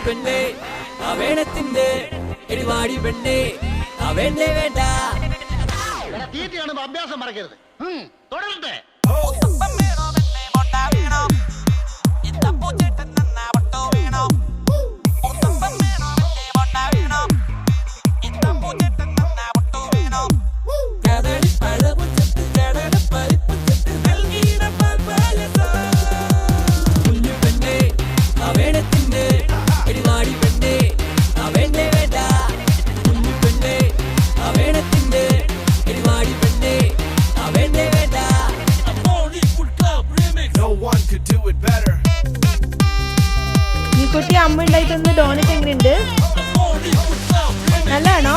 പെണ്ണേ അവേണത്തിന്റെ എടിവാടി പെണ്ണേ അവേണ്ടേ വേണ്ട തീറ്റയാണ് അഭ്യാസം മറക്കരുത് തുടരട്ടെ കുട്ടി അമ്മ ഉണ്ടായിട്ടൊന്ന് ഡോണറ്റ് എങ്ങനെയുണ്ട് നല്ലതാണോ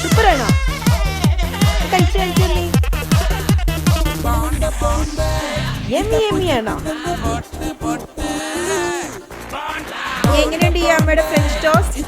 സൂപ്പറാണോ കഴിച്ചു കഴിച്ചു നീ എമ്മിയാണോ എങ്ങനെയുണ്ട് ഈ അമ്മയുടെ ഫ്രഞ്ച് ടോസ്റ്റ്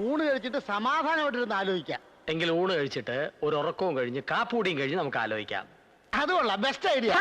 ഊണ് കഴിച്ചിട്ട് സമാധാനമായിട്ടിരുന്ന് ആലോചിക്കാം എങ്കിൽ ഊണ് കഴിച്ചിട്ട് ഒരു ഉറക്കവും കഴിഞ്ഞ് കാപ്പൂടിയും കഴിഞ്ഞ് നമുക്ക് ആലോചിക്കാം അതുകൊള്ളാം ബെസ്റ്റ് ഐഡിയ